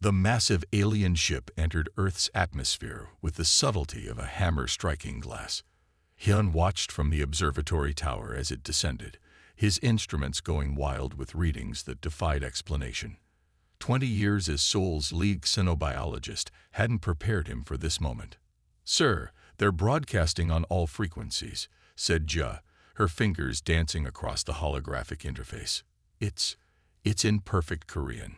The massive alien ship entered Earth's atmosphere with the subtlety of a hammer striking glass. Hyun watched from the observatory tower as it descended, his instruments going wild with readings that defied explanation. 20 years as Seoul's lead xenobiologist hadn't prepared him for this moment. "Sir, they're broadcasting on all frequencies," said Ja, her fingers dancing across the holographic interface. It's in perfect Korean.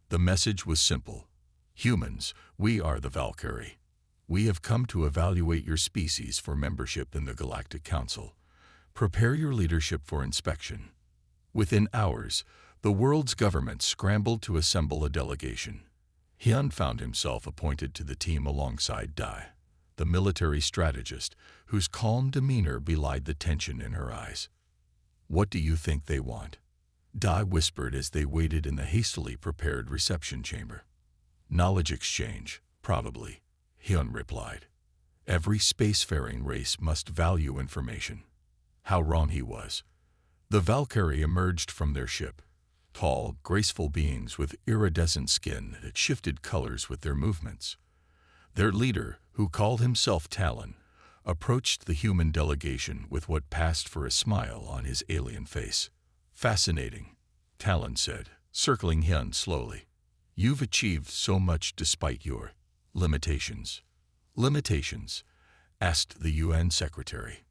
The message was simple. "Humans, we are the Valkyrie. We have come to evaluate your species for membership in the Galactic Council. Prepare your leadership for inspection." Within hours, the world's government scrambled to assemble a delegation. Hyun found himself appointed to the team alongside Dai, the military strategist, whose calm demeanor belied the tension in her eyes. "What do you think they want?" Dai whispered as they waited in the hastily prepared reception chamber. "Knowledge exchange, probably," Hyun replied. "Every spacefaring race must value information." How wrong he was. The Valkyrie emerged from their ship, tall, graceful beings with iridescent skin that shifted colors with their movements. Their leader, who called himself Talon, approached the human delegation with what passed for a smile on his alien face. "Fascinating," Talon said, circling Hyun slowly. "You've achieved so much despite your limitations." "Limitations?" asked the UN secretary.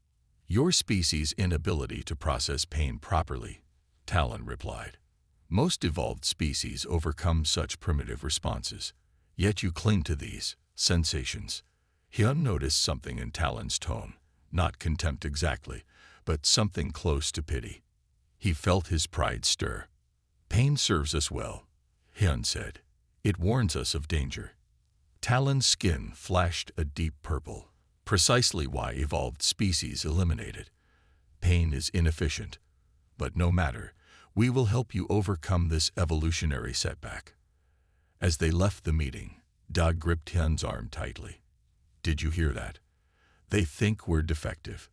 "Your species' inability to process pain properly," Talon replied. "Most evolved species overcome such primitive responses, yet you cling to these sensations." Hyun noticed something in Talon's tone, not contempt exactly, but something close to pity. He felt his pride stir. "Pain serves us well," Hyun said. "It warns us of danger." Talon's skin flashed a deep purple, precisely why evolved species eliminate it. "Pain is inefficient, but no matter, we will help you overcome this evolutionary setback." As they left the meeting, Da gripped Hyun's arm tightly. "Did you hear that? They think we're defective."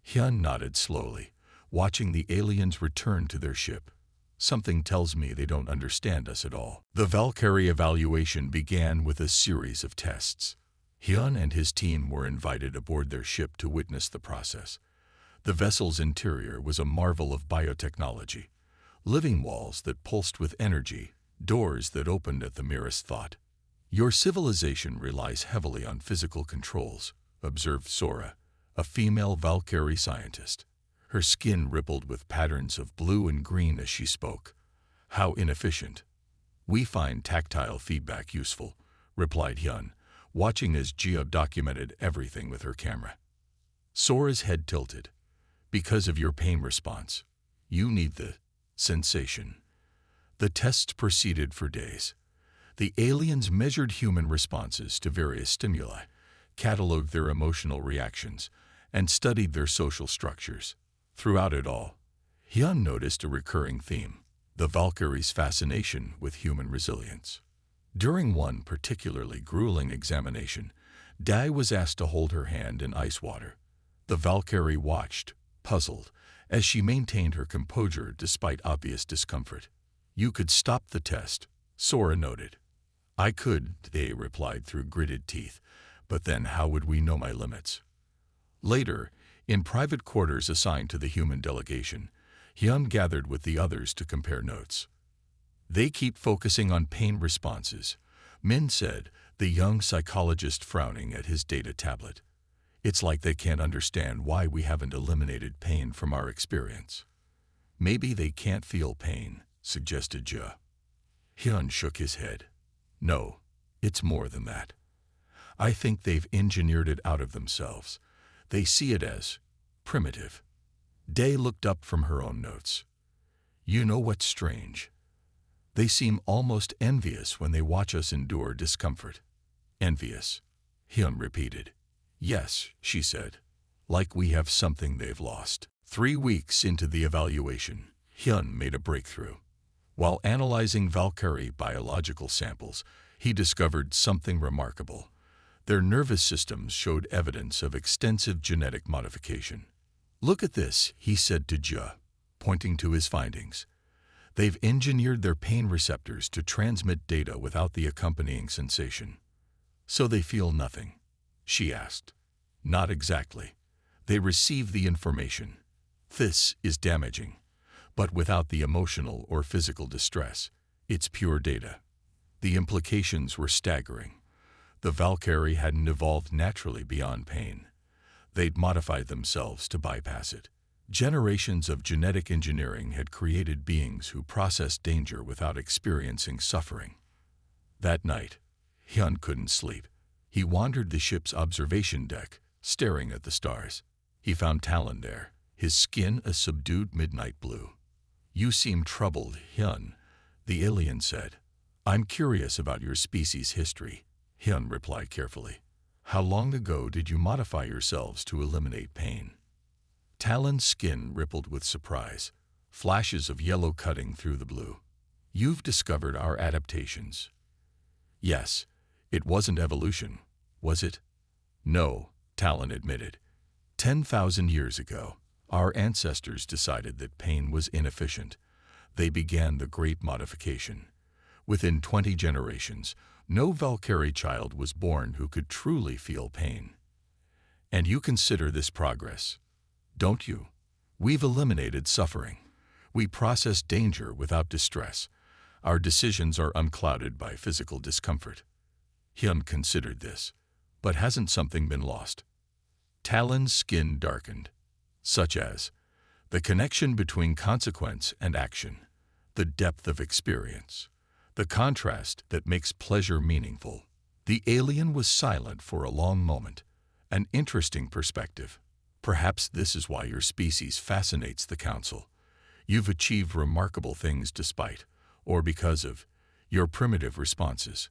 Hyun nodded slowly, watching the aliens return to their ship. "Something tells me they don't understand us at all." The Valkyrie evaluation began with a series of tests. Hyun and his team were invited aboard their ship to witness the process. The vessel's interior was a marvel of biotechnology. Living walls that pulsed with energy, doors that opened at the merest thought. "Your civilization relies heavily on physical controls," observed Sora, a female Valkyrie scientist. Her skin rippled with patterns of blue and green as she spoke. "How inefficient." "We find tactile feedback useful," replied Hyun, watching as Gia documented everything with her camera. Sora's head tilted. "Because of your pain response, you need the sensation." The tests proceeded for days. The aliens measured human responses to various stimuli, cataloged their emotional reactions, and studied their social structures. Throughout it all, Hyun noticed a recurring theme: the Valkyrie's fascination with human resilience. During one particularly grueling examination, Dai was asked to hold her hand in ice water. The Valkyrie watched, puzzled, as she maintained her composure despite obvious discomfort. "You could stop the test," Sora noted. "I could," Dai replied through gritted teeth, "but then how would we know my limits?" Later, in private quarters assigned to the human delegation, Hyun gathered with the others to compare notes. "They keep focusing on pain responses," Min said, the young psychologist frowning at his data tablet. "It's like they can't understand why we haven't eliminated pain from our experience." "Maybe they can't feel pain," suggested Ja. Hyun shook his head. "No, it's more than that. I think they've engineered it out of themselves. They see it as primitive." Dai looked up from her own notes. "You know what's strange? They seem almost envious when they watch us endure discomfort." "Envious?" Hyun repeated. "Yes," she said. "Like we have something they've lost." 3 weeks into the evaluation, Hyun made a breakthrough. While analyzing Valkyrie biological samples, he discovered something remarkable. Their nervous systems showed evidence of extensive genetic modification. "Look at this," he said to Ja, pointing to his findings. They've engineered their pain receptors to transmit data without the accompanying sensation. So they feel nothing? She asked. Not exactly. They receive the information. This is damaging, but without the emotional or physical distress. It's pure data. The implications were staggering. The Valkyrie hadn't evolved naturally beyond pain. They'd modified themselves to bypass it. Generations of genetic engineering had created beings who processed danger without experiencing suffering. That night, Hyun couldn't sleep. He wandered the ship's observation deck, staring at the stars. He found Talon there, his skin a subdued midnight blue. You seem troubled, Hyun, the alien said. I'm curious about your species' history, Hyun replied carefully. How long ago did you modify yourselves to eliminate pain? Talon's skin rippled with surprise, flashes of yellow cutting through the blue. You've discovered our adaptations. Yes, it wasn't evolution, was it? No, Talon admitted. 10,000 years ago, our ancestors decided that pain was inefficient. They began the Great Modification. Within 20 generations, no Valkyrie child was born who could truly feel pain. And you consider this progress, don't you? We've eliminated suffering. We process danger without distress. Our decisions are unclouded by physical discomfort. Hyun considered this. But hasn't something been lost? Talon's skin darkened. Such as the connection between consequence and action, the depth of experience, the contrast that makes pleasure meaningful. The alien was silent for a long moment. An interesting perspective. Perhaps this is why your species fascinates the Council. You've achieved remarkable things despite, or because of, your primitive responses.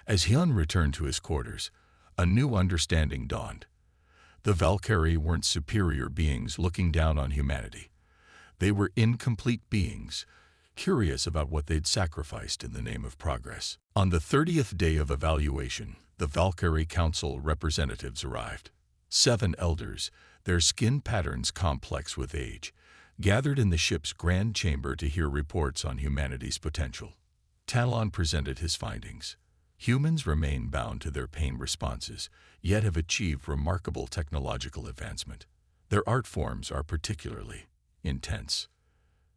As Hyun returned to his quarters, a new understanding dawned. The Valkyrie weren't superior beings looking down on humanity. They were incomplete beings, curious about what they'd sacrificed in the name of progress. On the 30th day of evaluation, the Valkyrie Council representatives arrived. 7 elders, their skin patterns complex with age, gathered in the ship's grand chamber to hear reports on humanity's potential. Talon presented his findings. Humans remain bound to their pain responses, yet have achieved remarkable technological advancement. Their art forms are particularly intense.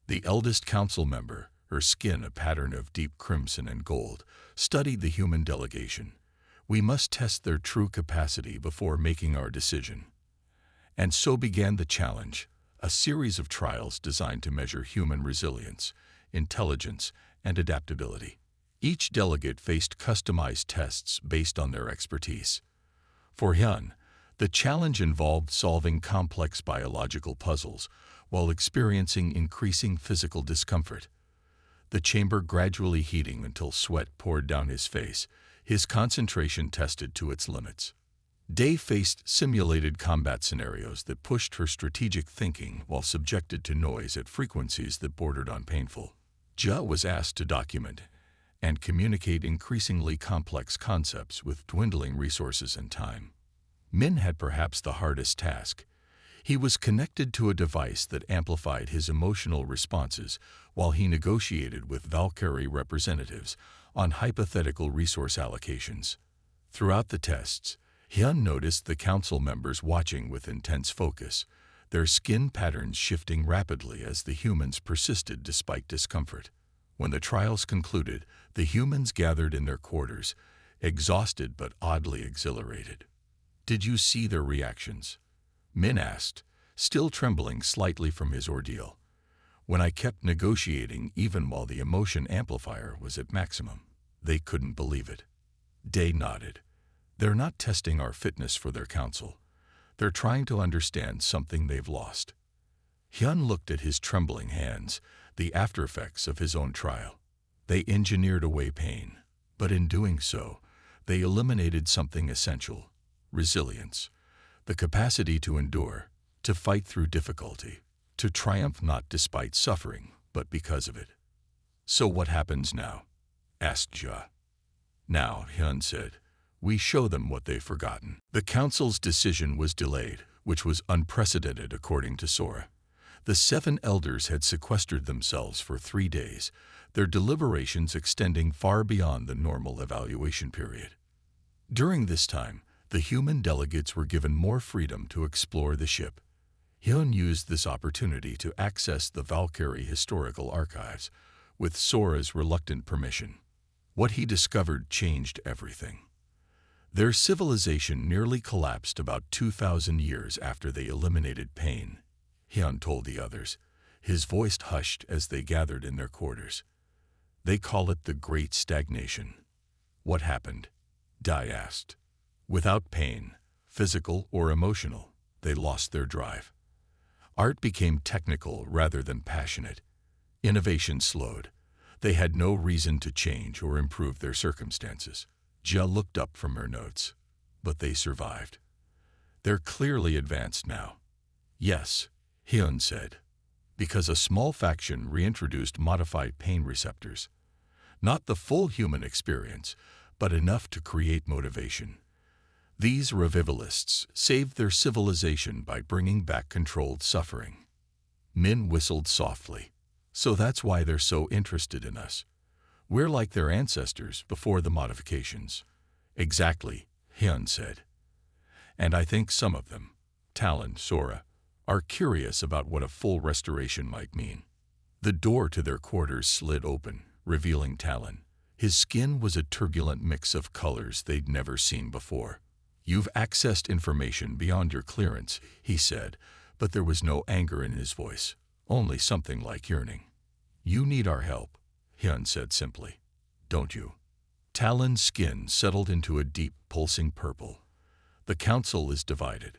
The eldest council member, her skin a pattern of deep crimson and gold, studied the human delegation. We must test their true capacity before making our decision. And so began the challenge, a series of trials designed to measure human resilience, intelligence, and adaptability. Each delegate faced customized tests based on their expertise. For Hyun, the challenge involved solving complex biological puzzles while experiencing increasing physical discomfort. The chamber gradually heating until sweat poured down his face, his concentration tested to its limits. Day faced simulated combat scenarios that pushed her strategic thinking while subjected to noise at frequencies that bordered on painful. Ja was asked to document and communicate increasingly complex concepts with dwindling resources and time. Min had perhaps the hardest task. He was connected to a device that amplified his emotional responses while he negotiated with Valkyrie representatives on hypothetical resource allocations. Throughout the tests, Hyun noticed the council members watching with intense focus, their skin patterns shifting rapidly as the humans persisted despite discomfort. When the trials concluded, the humans gathered in their quarters, exhausted but oddly exhilarated. Did you see their reactions? Min asked, still trembling slightly from his ordeal. When I kept negotiating even while the emotion amplifier was at maximum. They couldn't believe it. Day nodded. They're not testing our fitness for their council. They're trying to understand something they've lost. Hyun looked at his trembling hands, the aftereffects of his own trial. They engineered away pain, but in doing so, they eliminated something essential: resilience, the capacity to endure, to fight through difficulty, to triumph not despite suffering, but because of it. So what happens now? Asked Ja. Now, Hyun said, we show them what they've forgotten. The council's decision was delayed, which was unprecedented according to Sora. The 7 elders had sequestered themselves for 3 days, their deliberations extending far beyond the normal evaluation period. During this time, the human delegates were given more freedom to explore the ship. Hyun used this opportunity to access the Valkyrie historical archives, with Sora's reluctant permission. What he discovered changed everything. Their civilization nearly collapsed about 2,000 years after they eliminated pain, Hyun told the others, his voice hushed as they gathered in their quarters. They call it the Great Stagnation. What happened? Dai asked. Without pain, physical or emotional, they lost their drive. Art became technical rather than passionate. Innovation slowed. They had no reason to change or improve their circumstances. Jia looked up from her notes. But they survived. They're clearly advanced now. Yes, Hyun said, because a small faction reintroduced modified pain receptors. Not the full human experience, but enough to create motivation. These revivalists saved their civilization by bringing back controlled suffering. Min whistled softly. So that's why they're so interested in us. We're like their ancestors before the modifications. Exactly, Hyun said. And I think some of them, Talon, Sora, are curious about what a full restoration might mean. The door to their quarters slid open, revealing Talon. His skin was a turbulent mix of colors they'd never seen before. You've accessed information beyond your clearance, he said, but there was no anger in his voice, only something like yearning. You need our help, Hyun said simply. Don't you? Talon's skin settled into a deep, pulsing purple. The council is divided.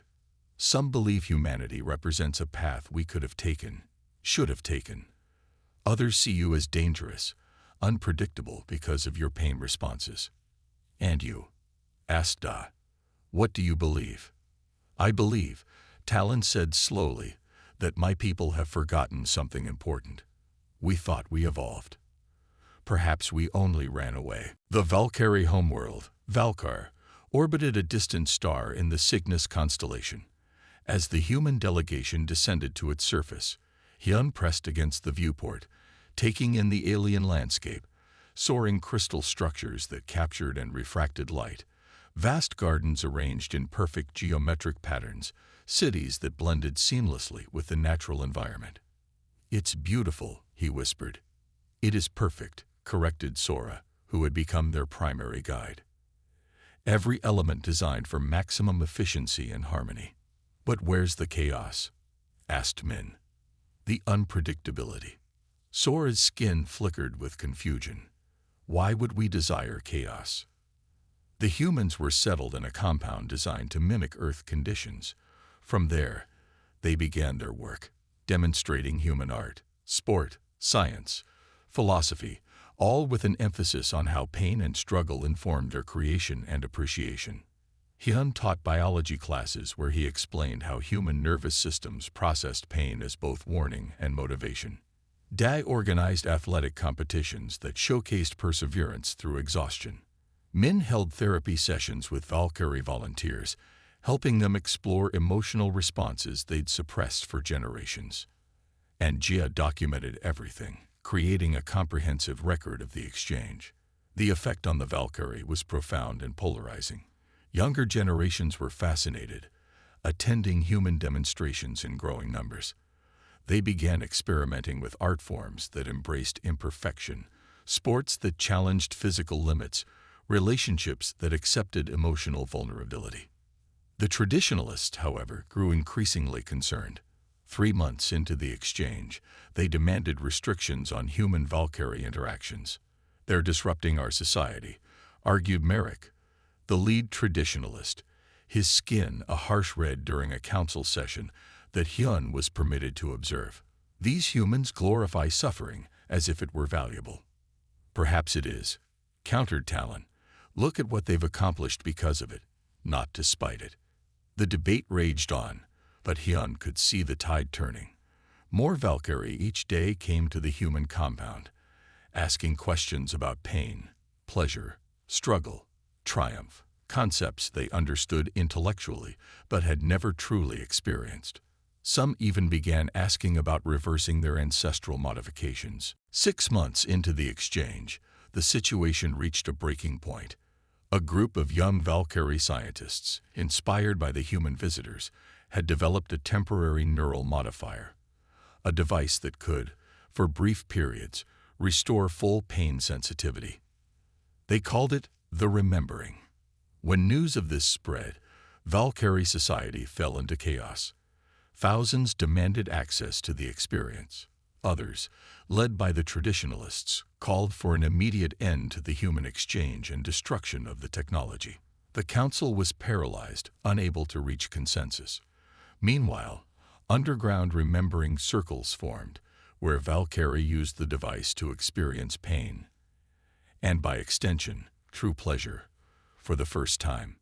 Some believe humanity represents a path we could have taken, should have taken. Others see you as dangerous, unpredictable because of your pain responses. And you? Asked Da. What do you believe? I believe, Talon said slowly, that my people have forgotten something important. We thought we evolved. Perhaps we only ran away. The Valkyrie homeworld, Valkar, orbited a distant star in the Cygnus constellation. As the human delegation descended to its surface, Hyun pressed against the viewport, taking in the alien landscape, soaring crystal structures that captured and refracted light, vast gardens arranged in perfect geometric patterns, cities that blended seamlessly with the natural environment. It's beautiful, he whispered. It is perfect, corrected Sora, who had become their primary guide. Every element designed for maximum efficiency and harmony. But where's the chaos? Asked Min. The unpredictability. Sora's skin flickered with confusion. Why would we desire chaos? The humans were settled in a compound designed to mimic Earth conditions. From there, they began their work, demonstrating human art, sport, science, philosophy, all with an emphasis on how pain and struggle informed their creation and appreciation. Hyun taught biology classes where he explained how human nervous systems processed pain as both warning and motivation. Dai organized athletic competitions that showcased perseverance through exhaustion. Min held therapy sessions with Valkyrie volunteers, helping them explore emotional responses they'd suppressed for generations. And Jia documented everything, creating a comprehensive record of the exchange. The effect on the Valkyrie was profound and polarizing. Younger generations were fascinated, attending human demonstrations in growing numbers. They began experimenting with art forms that embraced imperfection, sports that challenged physical limits, relationships that accepted emotional vulnerability. The traditionalists, however, grew increasingly concerned. 3 months into the exchange, they demanded restrictions on human Valkyrie interactions. They're disrupting our society, argued Merrick, the lead traditionalist, his skin a harsh red during a council session that Hyun was permitted to observe. These humans glorify suffering as if it were valuable. Perhaps it is, countered Talon. Look at what they've accomplished because of it, not despite it. The debate raged on, but Hyun could see the tide turning. More Valkyrie each day came to the human compound, asking questions about pain, pleasure, struggle, triumph, concepts they understood intellectually but had never truly experienced. Some even began asking about reversing their ancestral modifications. 6 months into the exchange, the situation reached a breaking point. A group of young Valkyrie scientists, inspired by the human visitors, had developed a temporary neural modifier, a device that could, for brief periods, restore full pain sensitivity. They called it the Remembering. When news of this spread, Valkyrie society fell into chaos. Thousands demanded access to the experience. Others, led by the traditionalists, called for an immediate end to the human exchange and destruction of the technology. The council was paralyzed, unable to reach consensus. Meanwhile, underground remembering circles formed, where Valkyrie used the device to experience pain, and by extension, true pleasure. For the first time,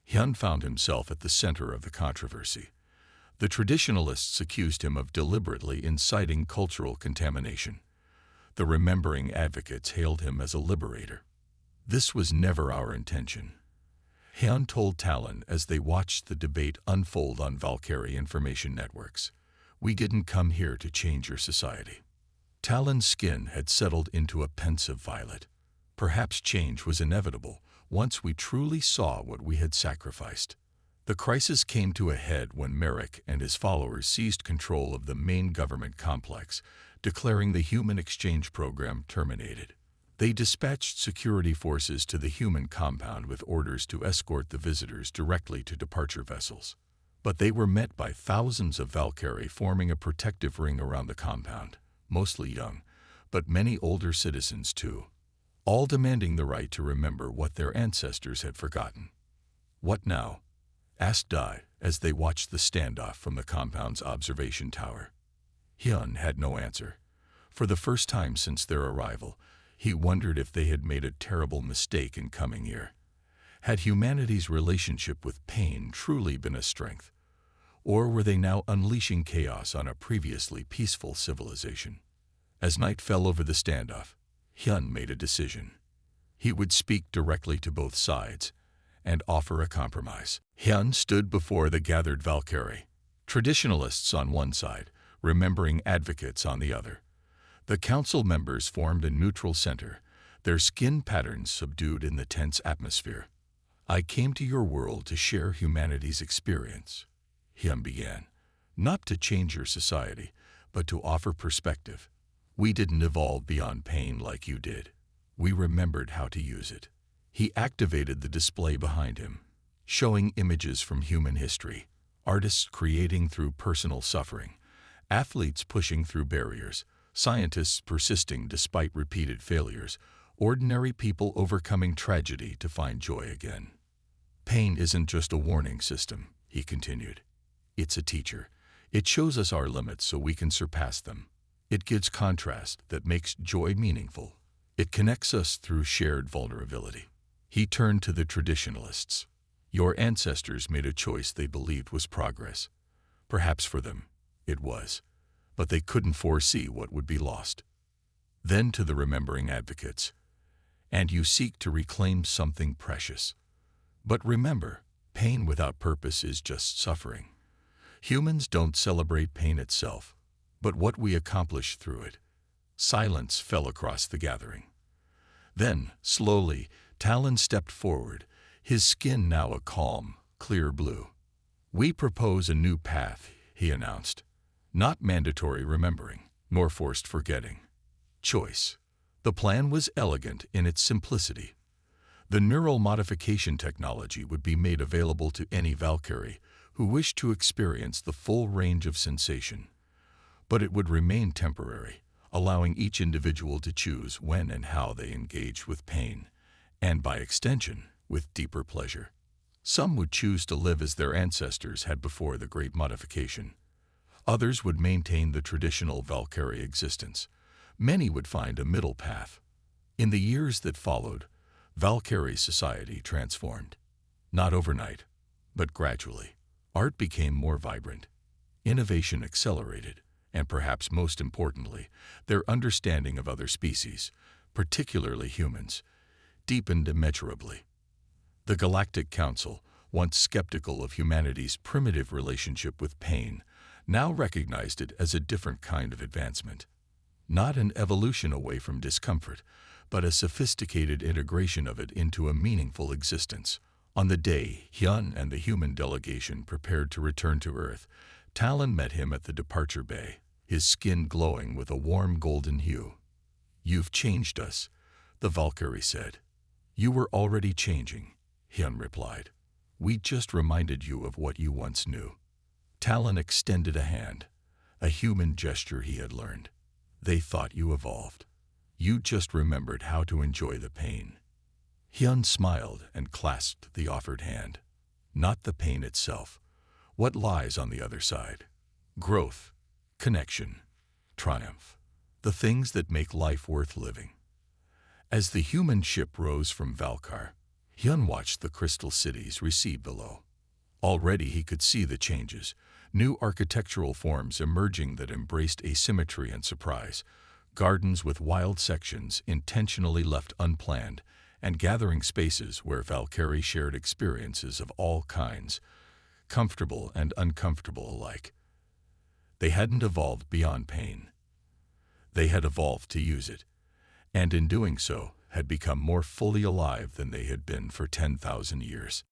Hyun found himself at the center of the controversy. The traditionalists accused him of deliberately inciting cultural contamination. The remembering advocates hailed him as a liberator. "This was never our intention," Hyun told Talon as they watched the debate unfold on Valkyrie information networks. "We didn't come here to change your society." Talon's skin had settled into a pensive violet. Perhaps change was inevitable once we truly saw what we had sacrificed. The crisis came to a head when Merrick and his followers seized control of the main government complex, declaring the human exchange program terminated. They dispatched security forces to the human compound with orders to escort the visitors directly to departure vessels. But they were met by thousands of Valkyrie forming a protective ring around the compound, mostly young, but many older citizens too, all demanding the right to remember what their ancestors had forgotten. "What now?" asked Dai as they watched the standoff from the compound's observation tower. Hyun had no answer. For the first time since their arrival, he wondered if they had made a terrible mistake in coming here. Had humanity's relationship with pain truly been a strength? Or were they now unleashing chaos on a previously peaceful civilization? As night fell over the standoff, Hyun made a decision. He would speak directly to both sides and offer a compromise. Hyun stood before the gathered Valkyrie, traditionalists on one side, remembering advocates on the other. The council members formed a neutral center, their skin patterns subdued in the tense atmosphere. "I came to your world to share humanity's experience," Hyun began. "Not to change your society, but to offer perspective. We didn't evolve beyond pain like you did. We remembered how to use it." He activated the display behind him, showing images from human history, artists creating through personal suffering, athletes pushing through barriers, scientists persisting despite repeated failures, ordinary people overcoming tragedy to find joy again. "Pain isn't just a warning system," he continued. "It's a teacher. It shows us our limits so we can surpass them. It gives contrast that makes joy meaningful. It connects us through shared vulnerability." He turned to the traditionalists. "Your ancestors made a choice they believed was progress. Perhaps for them, it was. But they couldn't foresee what would be lost." Then to the remembering advocates. "And you seek to reclaim something precious. But remember, pain without purpose is just suffering. Humans don't celebrate pain itself, but what we accomplish through it." Silence fell across the gathering. Then, slowly, Talon stepped forward, his skin now a calm, clear blue. "We propose a new path," he announced. "Not mandatory remembering, nor forced forgetting. Choice." The plan was elegant in its simplicity. The neural modification technology would be made available to any Valkyrie who wished to experience the full range of sensation. But it would remain temporary, allowing each individual to choose when and how they engaged with pain, and by extension, with deeper pleasure. Some would choose to live as their ancestors had before the Great Modification. Others would maintain the traditional Valkyrie existence. Many would find a middle path. In the years that followed, Valkyrie society transformed. Not overnight, but gradually. Art became more vibrant. Innovation accelerated, and perhaps most importantly, their understanding of other species, particularly humans, deepened immeasurably. The Galactic Council, once skeptical of humanity's primitive relationship with pain, now recognized it as a different kind of advancement. Not an evolution away from discomfort, but a sophisticated integration of it into a meaningful existence. On the day Hyun and the human delegation prepared to return to Earth, Talon met him at the departure bay, his skin glowing with a warm golden hue. "You've changed us," the Valkyrie said. "You were already changing," Hyun replied. "We just reminded you of what you once knew." Talon extended a hand, a human gesture he had learned. "They thought you evolved. You just remembered how to enjoy the pain." Hyun smiled and clasped the offered hand. "Not the pain itself. What lies on the other side? Growth, connection, triumph. The things that make life worth living." As the human ship rose from Valkar, Hyun watched the crystal cities recede below. Already he could see the changes, new architectural forms emerging that embraced asymmetry and surprise, gardens with wild sections intentionally left unplanned, and gathering spaces where Valkyrie shared experiences of all kinds, comfortable and uncomfortable alike. They hadn't evolved beyond pain. They had evolved to use it, and in doing so had become more fully alive than they had been for 10,000 years.